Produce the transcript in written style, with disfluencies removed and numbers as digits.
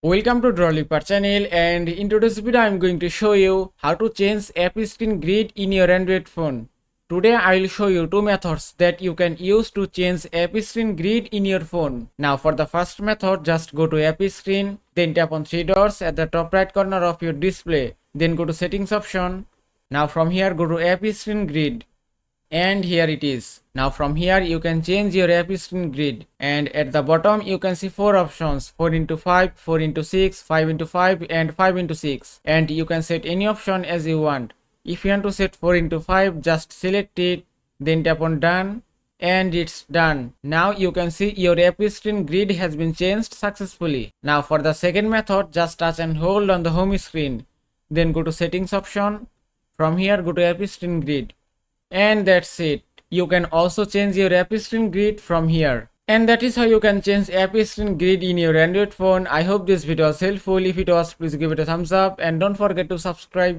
Welcome to Drawliper channel, and in today's video I am going to show you how to change app screen grid in your Android phone. Today I will show you two methods that you can use to change app screen grid in your phone. Now for the first method, just go to app screen, then tap on three dots at the top right corner of your display, then go to settings option. Now from here go to app screen grid. And here it is. Now from here you can change your app screen grid, and at the bottom you can see four options: 4x5, 4x6, 5x5 and 5x6, and you can set any option as you want. If you want to set 4x5, just select it, then tap on done, and it's done. Now you can see your app screen grid has been changed successfully. Now for the second method, just touch and hold on the home screen, then go to settings option. From here go to app screen grid. And that's it. You can also change your app screen grid from here. And that is how you can change app screen grid in your Android phone. I hope this video was helpful. If it was, please give it a thumbs up and don't forget to subscribe.